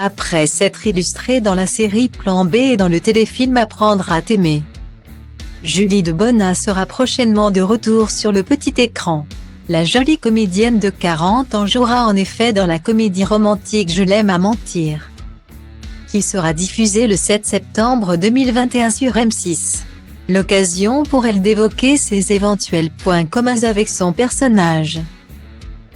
après s'être illustrée dans la série Plan B et dans le téléfilm Apprendre à t'aimer. Julie de Bonnat sera prochainement de retour sur le petit écran. La jolie comédienne de 40 ans jouera en effet dans la comédie romantique Je l'aime à mentir, qui sera diffusée le 7 septembre 2021 sur M6. L'occasion pour elle d'évoquer ses éventuels points communs avec son personnage.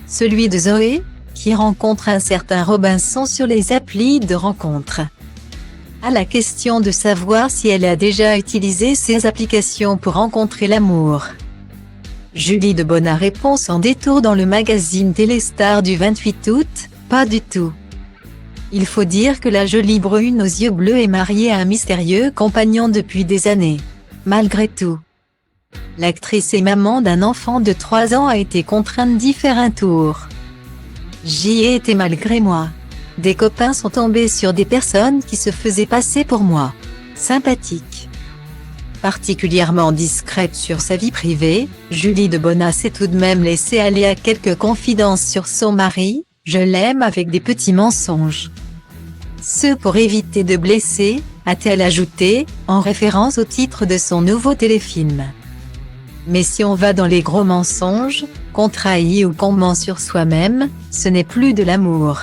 Celui de Zoé, qui rencontre un certain Robinson sur les applis de rencontres. À la question de savoir si elle a déjà utilisé ces applications pour rencontrer l'amour, Julie de Bonnat répond sans détour dans le magazine Téléstar du 28 août, pas du tout. Il faut dire que la jolie brune aux yeux bleus est mariée à un mystérieux compagnon depuis des années. Malgré tout, l'actrice et maman d'un enfant de 3 ans a été contrainte d'y faire un tour. J'y ai été malgré moi. Des copains sont tombés sur des personnes qui se faisaient passer pour moi. Sympathique. Particulièrement discrète sur sa vie privée, Julie de Bonnat s'est tout de même laissé aller à quelques confidences sur son mari, je l'aime avec des petits mensonges. Ce pour éviter de blesser, a-t-elle ajouté, en référence au titre de son nouveau téléfilm. Mais si on va dans les gros mensonges, qu'on trahit ou qu'on ment sur soi-même, ce n'est plus de l'amour.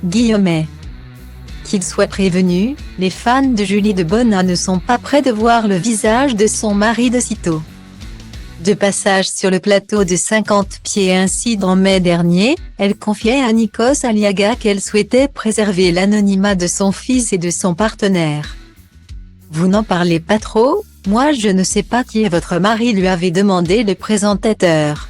Guillemets. Qu'il soit prévenu, les fans de Julie de Bonnat ne sont pas prêts de voir le visage de son mari de sitôt. De passage sur le plateau de 50 pieds ainsi en mai dernier, elle confiait à Nikos Aliaga qu'elle souhaitait préserver l'anonymat de son fils et de son partenaire. « Vous n'en parlez pas trop, moi je ne sais pas qui est votre mari » lui avait demandé le présentateur.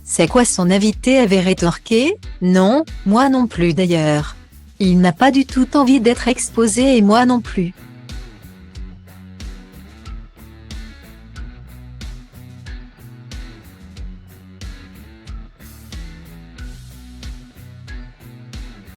C'est quoi son invité avait rétorqué, « Non, moi non plus d'ailleurs. Il n'a pas du tout envie d'être exposé et moi non plus. »